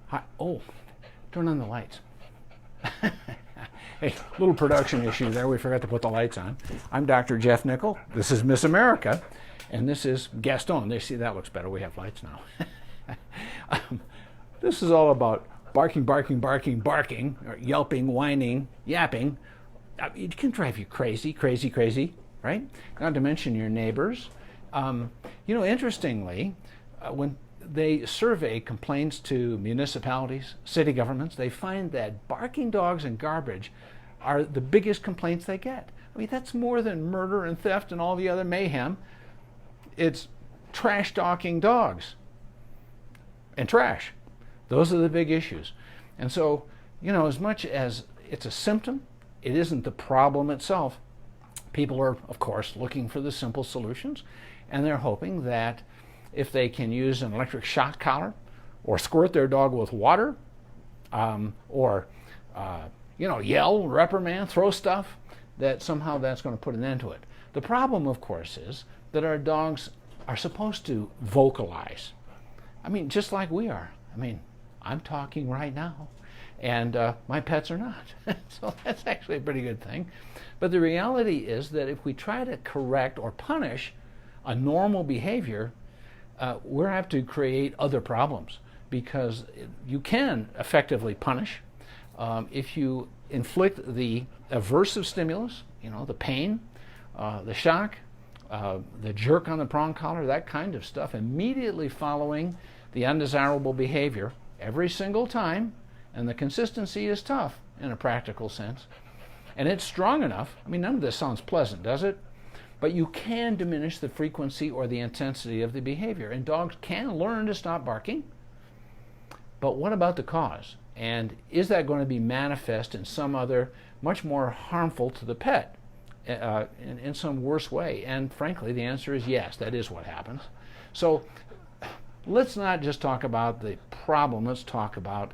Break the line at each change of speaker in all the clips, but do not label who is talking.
Hi. Oh, turn on the lights. Hey, little production issue there. We forgot to put the lights on. I'm Dr. Jeff Nickel. This is Miss America, and this is Gaston. They see that looks better. We have lights now. This is all about barking, barking, barking, barking, or yelping, whining, yapping. It can drive you crazy, crazy, crazy, right? Not to mention your neighbors. Interestingly, when they survey complaints to municipalities, city governments, they find that barking dogs and garbage are the biggest complaints they get. I mean, that's more than murder and theft and all the other mayhem. It's trash talking dogs and trash. Those are the big issues. And so, as much as it's a symptom, it isn't the problem itself. People are, of course, looking for the simple solutions, and they're hoping that if they can use an electric shock collar or squirt their dog with water or yell, reprimand, throw stuff, that somehow that's going to put an end to it. The problem, of course, is that our dogs are supposed to vocalize. I mean, just like we are. I mean, I'm talking right now, and my pets are not. So that's actually a pretty good thing. But the reality is that if we try to correct or punish a normal behavior, we're have to create other problems, because you can effectively punish if you inflict the aversive stimulus, the pain, the shock, the jerk on the prong collar, that kind of stuff, immediately following the undesirable behavior every single time. And the consistency is tough in a practical sense. And it's strong enough. I mean, none of this sounds pleasant, does it? But you can diminish the frequency or the intensity of the behavior. And dogs can learn to stop barking. But what about the cause? And is that going to be manifest in some other, much more harmful to the pet, in some worse way? And frankly, the answer is yes, that is what happens. So let's not just talk about the problem, let's talk about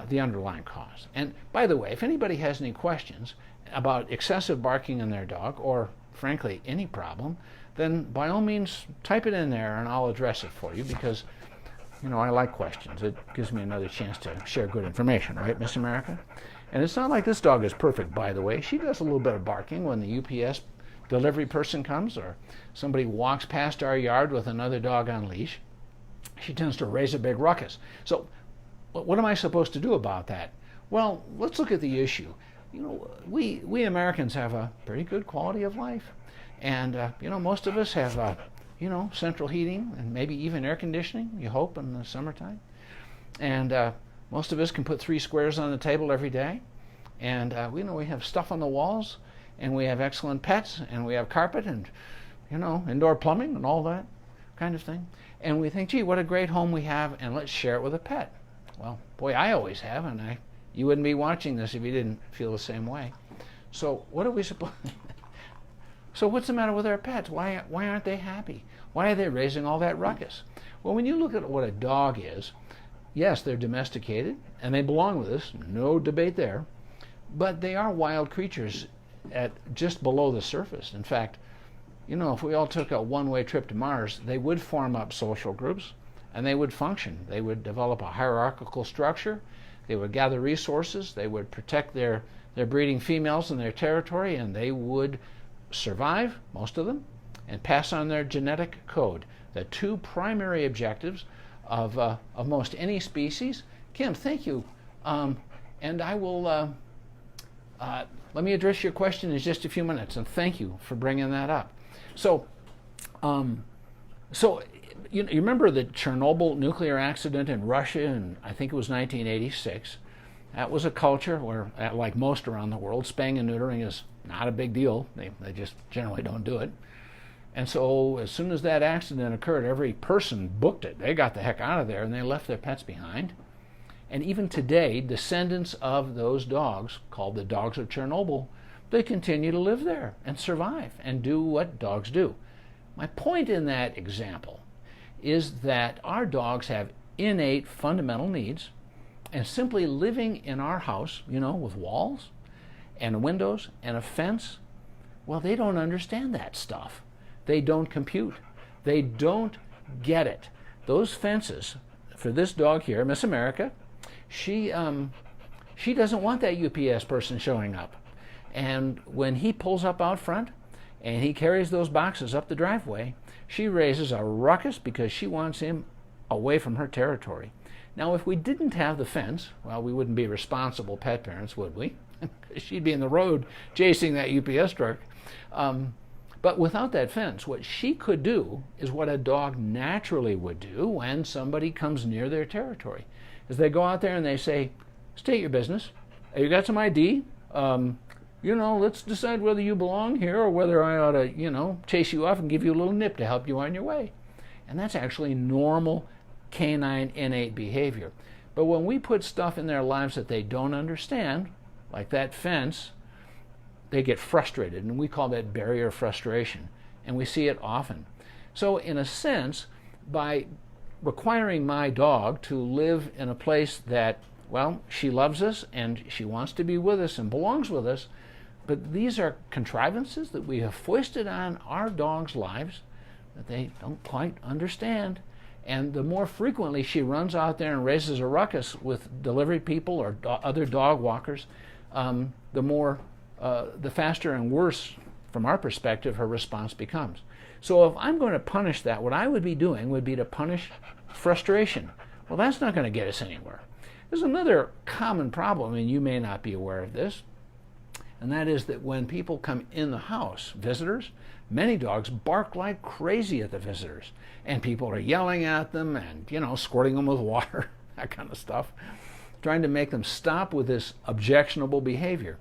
the underlying cause. And by the way, if anybody has any questions about excessive barking in their dog, or frankly any problem, then by all means type it in there and I'll address it for you, because I like questions. It gives me another chance to share good information, right, Miss America? And it's not like this dog is perfect, by the way. She does a little bit of barking when the UPS delivery person comes, or somebody walks past our yard with another dog on leash. She tends to raise a big ruckus. So what am I supposed to do about that? Well, let's look at the issue. We Americans have a pretty good quality of life. And, most of us have, central heating and maybe even air conditioning, you hope, in the summertime. And most of us can put 3 squares on the table every day. And, we have stuff on the walls, and we have excellent pets, and we have carpet and, indoor plumbing and all that kind of thing. And we think, gee, what a great home we have, and let's share it with a pet. Well, boy, I always have, and you wouldn't be watching this if you didn't feel the same way. So what are we supposed? So what's the matter with our pets? Why aren't they happy? Why are they raising all that ruckus? Well, when you look at what a dog is, yes, they're domesticated, and they belong with us, no debate there, but they are wild creatures at just below the surface. In fact, if we all took a one-way trip to Mars, they would form up social groups, and they would function. They would develop a hierarchical structure. They would gather resources. They would protect their breeding females in their territory, and they would survive, most of them, and pass on their genetic code. The 2 primary objectives of most any species. Kim, thank you. And I will let me address your question in just a few minutes, and thank you for bringing that up. So you remember the Chernobyl nuclear accident in Russia in, I think it was 1986. That was a culture where, like most around the world, spaying and neutering is not a big deal. They just generally don't do it. And so as soon as that accident occurred, every person booked it. They got the heck out of there, and they left their pets behind. And even today, descendants of those dogs, called the dogs of Chernobyl, they continue to live there and survive and do what dogs do. My point in that example is that our dogs have innate fundamental needs, and simply living in our house, with walls and windows and a fence, well, they don't understand that stuff. They don't compute. They don't get it. Those fences, for this dog here, Miss America, she doesn't want that UPS person showing up. And when he pulls up out front and he carries those boxes up the driveway, she raises a ruckus because she wants him away from her territory. Now, if we didn't have the fence, well, we wouldn't be responsible pet parents, would we? She'd be in the road chasing that UPS truck. But without that fence, what she could do is what a dog naturally would do when somebody comes near their territory. Is they go out there and they say, state your business. You got some ID? Let's decide whether you belong here or whether I ought to, chase you off and give you a little nip to help you on your way. And that's actually normal canine innate behavior. But when we put stuff in their lives that they don't understand, like that fence, they get frustrated, and we call that barrier frustration, and we see it often. So in a sense, by requiring my dog to live in a place that, well, she loves us and she wants to be with us and belongs with us, but these are contrivances that we have foisted on our dogs' lives that they don't quite understand. And the more frequently she runs out there and raises a ruckus with delivery people or other dog walkers, the faster and worse, from our perspective, her response becomes. So if I'm going to punish that, what I would be doing would be to punish frustration. Well, that's not going to get us anywhere. There's another common problem, and you may not be aware of this, and that is that when people come in the house, visitors, many dogs bark like crazy at the visitors, and people are yelling at them and, squirting them with water, that kind of stuff, trying to make them stop with this objectionable behavior.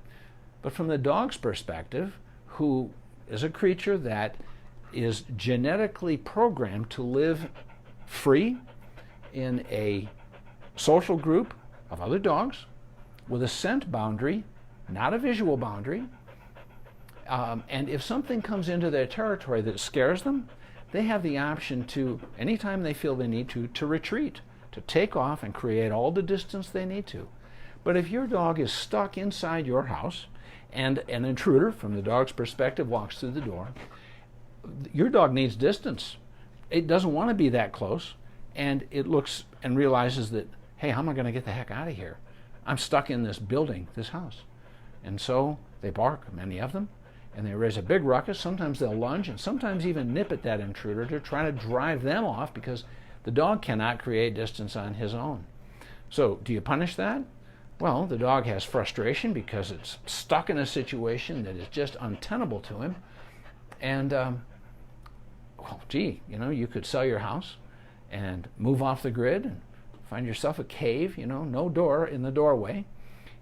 But from the dog's perspective, who is a creature that is genetically programmed to live free in a social group of other dogs with a scent boundary, not a visual boundary, and if something comes into their territory that scares them, they have the option to, anytime they feel they need to retreat, to take off and create all the distance they need to. But if your dog is stuck inside your house and an intruder, from the dog's perspective, walks through the door, your dog needs distance. It doesn't want to be that close, and it looks and realizes that, hey, how am I going to get the heck out of here? I'm stuck in this building, this house. And so they bark, many of them, and they raise a big ruckus. Sometimes they'll lunge and sometimes even nip at that intruder to try to drive them off because the dog cannot create distance on his own. So do you punish that? Well, the dog has frustration because it's stuck in a situation that is just untenable to him. And, you could sell your house and move off the grid and find yourself a cave, no door in the doorway.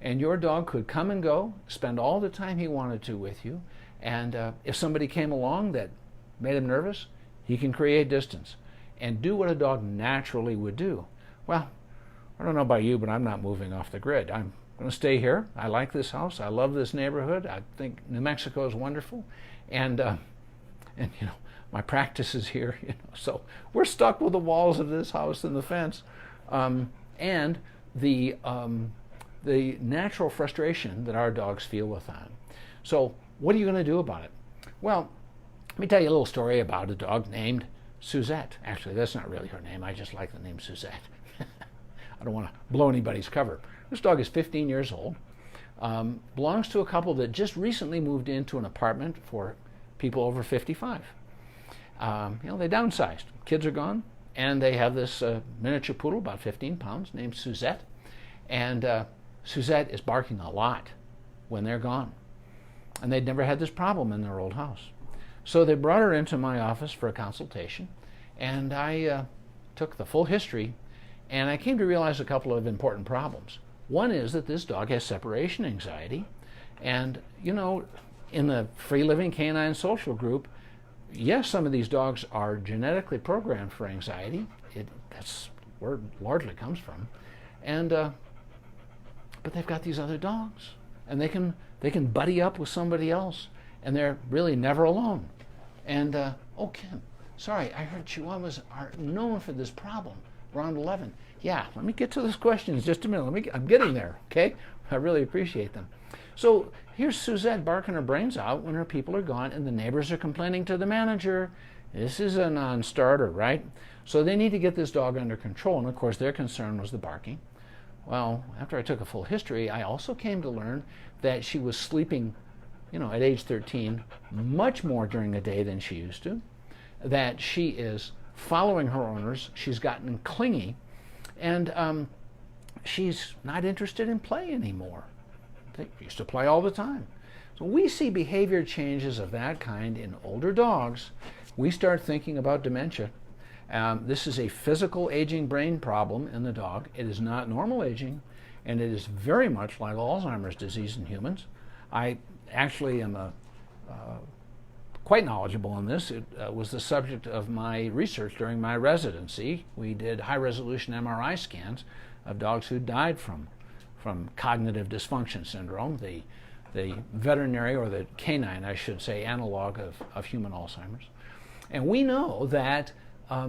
And your dog could come and go, spend all the time he wanted to with you. And if somebody came along that made him nervous, he can create distance and do what a dog naturally would do. Well, I don't know about you, but I'm not moving off the grid. I'm going to stay here. I like this house. I love this neighborhood. I think New Mexico is wonderful. And my practice is here. So we're stuck with the walls of this house and the fence. And the natural frustration that our dogs feel with that. So what are you going to do about it? Well, let me tell you a little story about a dog named Suzette. Actually, that's not really her name. I just like the name Suzette. I don't want to blow anybody's cover. This dog is 15 years old, belongs to a couple that just recently moved into an apartment for people over 55. They downsized. Kids are gone, and they have this miniature poodle, about 15 pounds, named Suzette. And Suzette is barking a lot when they're gone. And they'd never had this problem in their old house. So they brought her into my office for a consultation, and I took the full history, and I came to realize a couple of important problems. One is that this dog has separation anxiety, and in the free-living canine social group, yes, some of these dogs are genetically programmed for anxiety. That's where it largely comes from. And but they've got these other dogs, and they can buddy up with somebody else, and they're really never alone. And Kim, sorry, I heard Chihuahuas are known for this problem around 11. Yeah, let me get to those questions just a minute. I'm getting there, okay? I really appreciate them. So here's Suzette barking her brains out when her people are gone, and the neighbors are complaining to the manager. This is a non-starter, right? So they need to get this dog under control, and of course their concern was the barking. Well, after I took a full history, I also came to learn that she was sleeping, at age 13, much more during the day than she used to, that she is following her owners, she's gotten clingy, and she's not interested in play anymore. They used to play all the time. So we see behavior changes of that kind in older dogs. We start thinking about dementia. This is a physical aging brain problem in the dog. It is not normal aging, and it is very much like Alzheimer's disease in humans. I actually am quite knowledgeable on this. It was the subject of my research during my residency. We did high-resolution MRI scans of dogs who died from cognitive dysfunction syndrome, the veterinary, or the canine, I should say, analog of human Alzheimer's. And we know that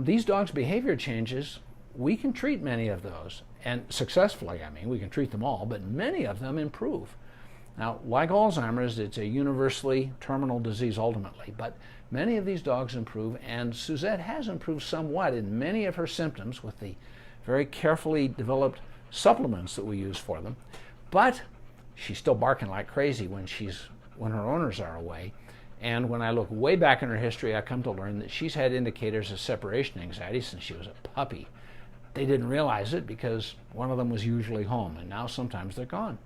these dogs' behavior changes, we can treat many of those, and successfully. I mean, we can treat them all, but many of them improve. Now, like Alzheimer's, it's a universally terminal disease ultimately, but many of these dogs improve, and Suzette has improved somewhat in many of her symptoms with the very carefully developed supplements that we use for them. But she's still barking like crazy when her owners are away. And when I look way back in her history, I come to learn that she's had indicators of separation anxiety since she was a puppy. They didn't realize it because one of them was usually home, and now sometimes they're gone.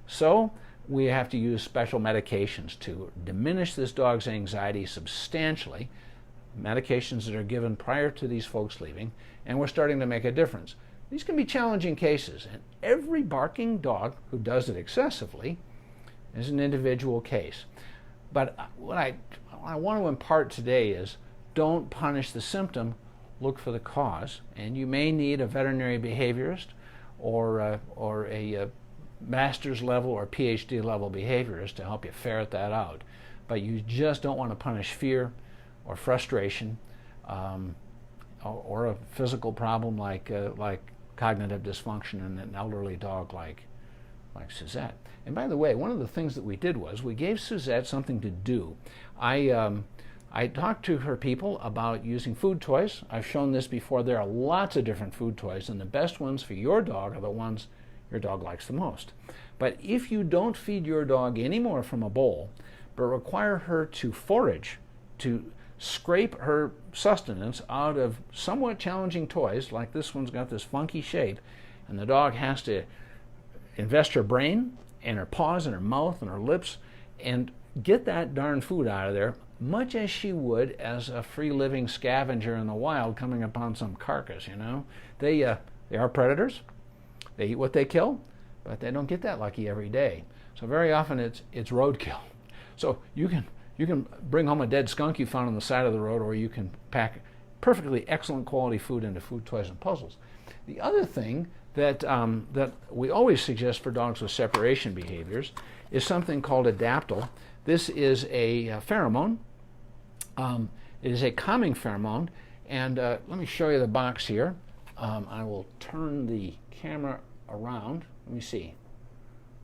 So we have to use special medications to diminish this dog's anxiety substantially, medications that are given prior to these folks leaving, and we're starting to make a difference. These can be challenging cases, and every barking dog who does it excessively is an individual case. But what I want to impart today is, don't punish the symptom, look for the cause. And you may need a veterinary behaviorist or a master's level or PhD level behaviorist to help you ferret that out. But you just don't want to punish fear or frustration or a physical problem like cognitive dysfunction in an elderly dog like Suzette. And by the way, one of the things that we did was we gave Suzette something to do. I talked to her people about using food toys. I've shown this before. There are lots of different food toys, and the best ones for your dog are the ones your dog likes the most. But if you don't feed your dog anymore from a bowl, but require her to forage, to scrape her sustenance out of somewhat challenging toys, like this one's got this funky shape, and the dog has to invest her brain and her paws and her mouth and her lips and get that darn food out of there, much as she would as a free-living scavenger in the wild coming upon some carcass. They are predators. They eat what they kill, but they don't get that lucky every day. So very often it's roadkill. So you can bring home a dead skunk you found on the side of the road, or you can pack perfectly excellent quality food into food toys and puzzles. The other thing that we always suggest for dogs with separation behaviors is something called adaptal. This is a pheromone. It is a calming pheromone, and let me show you the box here. I will turn the camera around. Let me see.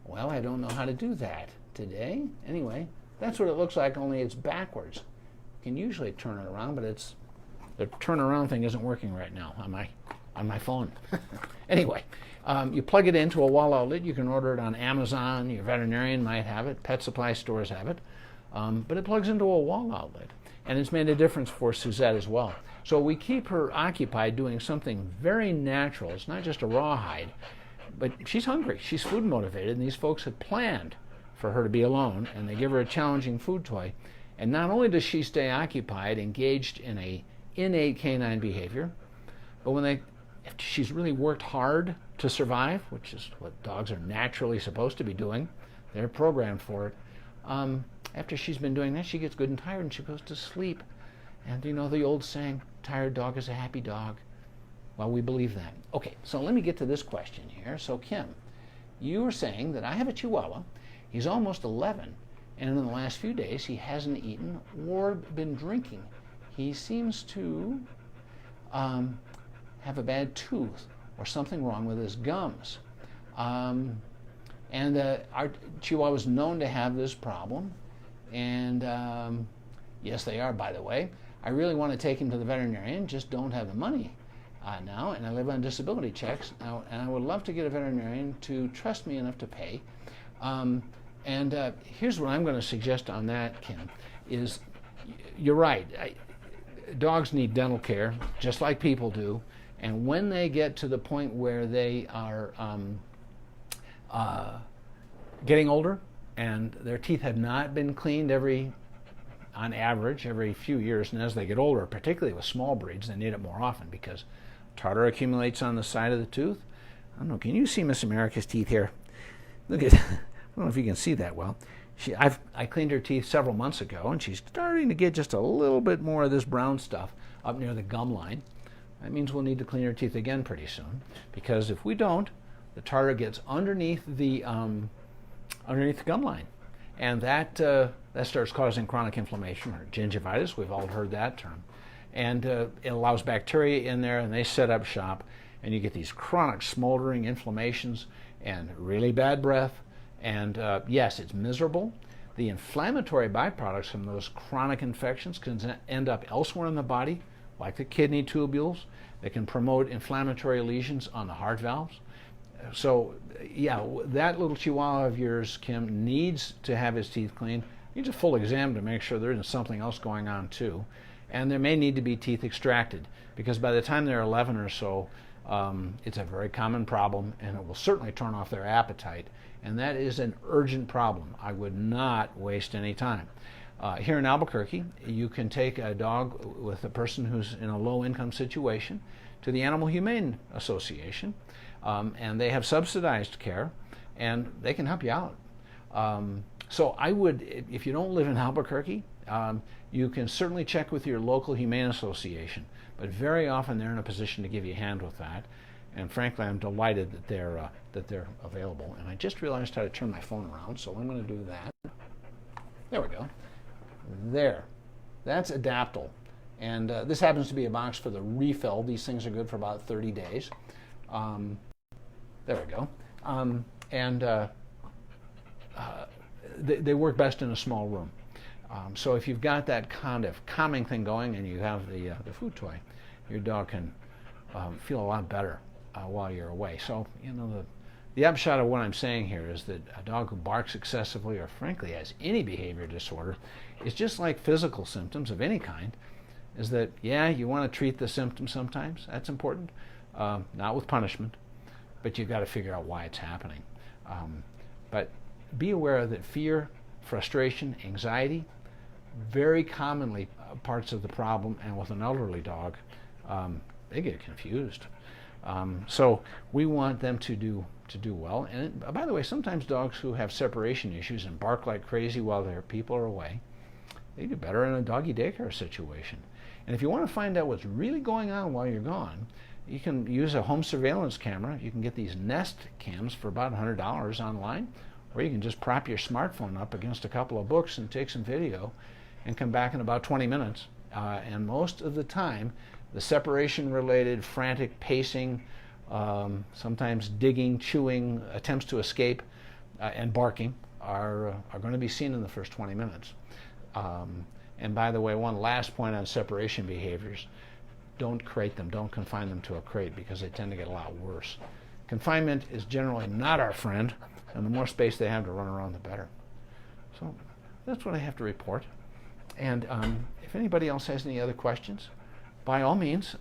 Well, I don't know how to do that today. Anyway, that's what it looks like, only it's backwards. You can usually turn it around, but the turn around thing isn't working right now on my phone. Anyway, you plug it into a wall outlet. You can order it on Amazon. Your veterinarian might have it. Pet supply stores have it. But it plugs into a wall outlet. And it's made a difference for Suzette as well. So we keep her occupied doing something very natural. It's not just a rawhide, but she's hungry. She's food motivated, and these folks have planned for her to be alone, and they give her a challenging food toy. And not only does she stay occupied, engaged in a innate canine behavior, but if she's really worked hard to survive, which is what dogs are naturally supposed to be doing, they're programmed for it. After she's been doing that, she gets good and tired and she goes to sleep. And the old saying, tired dog is a happy dog. Well, we believe that. Okay, so let me get to this question here. So Kim, you were saying that I have a Chihuahua. He's almost 11, and in the last few days he hasn't eaten or been drinking. He seems to have a bad tooth or something wrong with his gums. And our Chihuahua is known to have this problem. And yes, they are, by the way. I really want to take him to the veterinarian, just don't have the money. now, and I live on disability checks now, and I would love to get a veterinarian to trust me enough to pay. Here's what I'm going to suggest on that, Kim, is you're right. Dogs need dental care, just like people do, and when they get to the point where they are getting older and their teeth have not been cleaned on average, every few years, and as they get older, particularly with small breeds, they need it more often because tartar accumulates on the side of the tooth. I don't know, can you see Miss America's teeth here? Look at, I don't know if you can see that well. I cleaned her teeth several months ago, and she's starting to get just a little bit more of this brown stuff up near the gum line. That means we'll need to clean her teeth again pretty soon, because if we don't, the tartar gets underneath the gum line, and that starts causing chronic inflammation or gingivitis. We've all heard that term, and it allows bacteria in there, and they set up shop, and you get these chronic smoldering inflammations and really bad breath. And yes, it's miserable. The inflammatory byproducts from those chronic infections can end up elsewhere in the body, like the kidney tubules. They can promote inflammatory lesions on the heart valves. So yeah, that little Chihuahua of yours, Kim, needs to have his teeth cleaned. Needs a full exam to make sure there isn't something else going on too. And there may need to be teeth extracted, because by the time they're 11 or so, it's a very common problem, and it will certainly turn off their appetite. And that is an urgent problem. I would not waste any time. Here in Albuquerque, you can take a dog with a person who's in a low-income situation to the Animal Humane Association, and they have subsidized care, and they can help you out. So I would, if you don't live in Albuquerque, you can certainly check with your local Humane Association, but very often they're in a position to give you a hand with that. And frankly, I'm delighted that they're available. And I just realized how to turn my phone around, so I'm going to do that. There we go. There. That's Adaptil. And this happens to be a box for the refill. These things are good for about 30 days. There we go. They work best in a small room. So if you've got that kind of calming thing going and you have the food toy, your dog can feel a lot better while you're away. So, you know, the upshot of what I'm saying here is that a dog who barks excessively or frankly has any behavior disorder is just like physical symptoms of any kind, is that, yeah, you want to treat the symptoms sometimes. That's important. Not with punishment, but you've got to figure out why it's happening. But be aware that fear, frustration, anxiety, very commonly parts of the problem, and with an elderly dog, they get confused. So we want them to do well. And by the way, sometimes dogs who have separation issues and bark like crazy while their people are away, they do better in a doggy daycare situation. And if you want to find out what's really going on while you're gone, you can use a home surveillance camera. You can get these Nest cams for about $100 online, or you can just prop your smartphone up against a couple of books and take some video and come back in about 20 minutes. And most of the time, the separation-related frantic pacing, sometimes digging, chewing, attempts to escape, and barking are going to be seen in the first 20 minutes. And by the way, one last point on separation behaviors: don't crate them, don't confine them to a crate, because they tend to get a lot worse. Confinement is generally not our friend, and the more space they have to run around, the better. So that's what I have to report. And if anybody else has any other questions, by all means,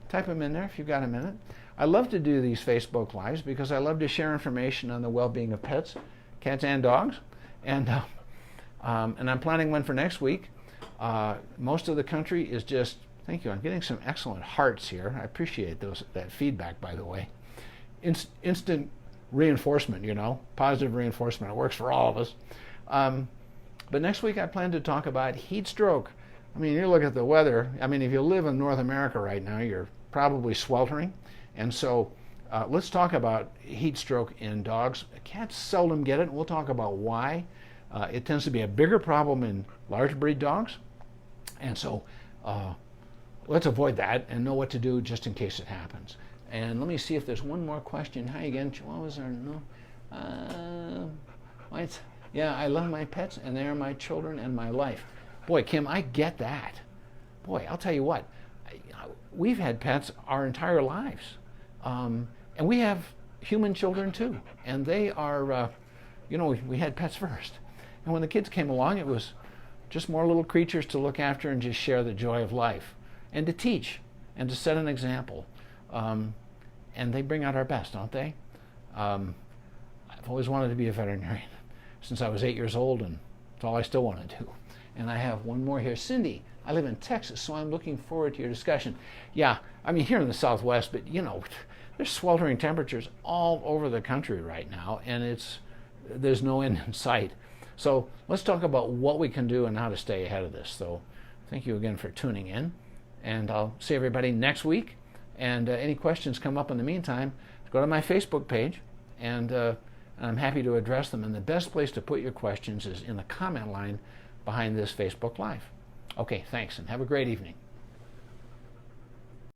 type them in there if you've got a minute. I love to do these Facebook Lives because I love to share information on the well-being of pets, cats and dogs. And I'm planning one for next week. Most of the country is just, thank you, I'm getting some excellent hearts here. I appreciate that feedback, by the way. Instant reinforcement, you know, positive reinforcement. It works for all of us. But next week I plan to talk about heat stroke. I mean, you look at the weather. I mean, if you live in North America right now, you're probably sweltering. And so let's talk about heat stroke in dogs. Cats seldom get it, and we'll talk about why. It tends to be a bigger problem in large breed dogs. And so let's avoid that and know what to do just in case it happens. And let me see if there's one more question. Hi again, Chihuahuas are no. Yeah, I love my pets, and they are my children and my life. Boy, Kim, I get that. Boy, I'll tell you what. we've had pets our entire lives. And we have human children too. And they are, we had pets first. And when the kids came along, it was just more little creatures to look after and just share the joy of life and to teach and to set an example. And they bring out our best, don't they? I've always wanted to be a veterinarian since I was 8 years old, and it's all I still want to do. And I have one more here. Cindy, I live in Texas, so I'm looking forward to your discussion. Yeah, I mean, here in the Southwest, but there's sweltering temperatures all over the country right now, and there's no end in sight. So let's talk about what we can do and how to stay ahead of this. So thank you again for tuning in, and I'll see everybody next week. And any questions come up in the meantime, go to my Facebook page, and I'm happy to address them. And the best place to put your questions is in the comment line behind this Facebook Live. Okay, thanks, and have a great evening.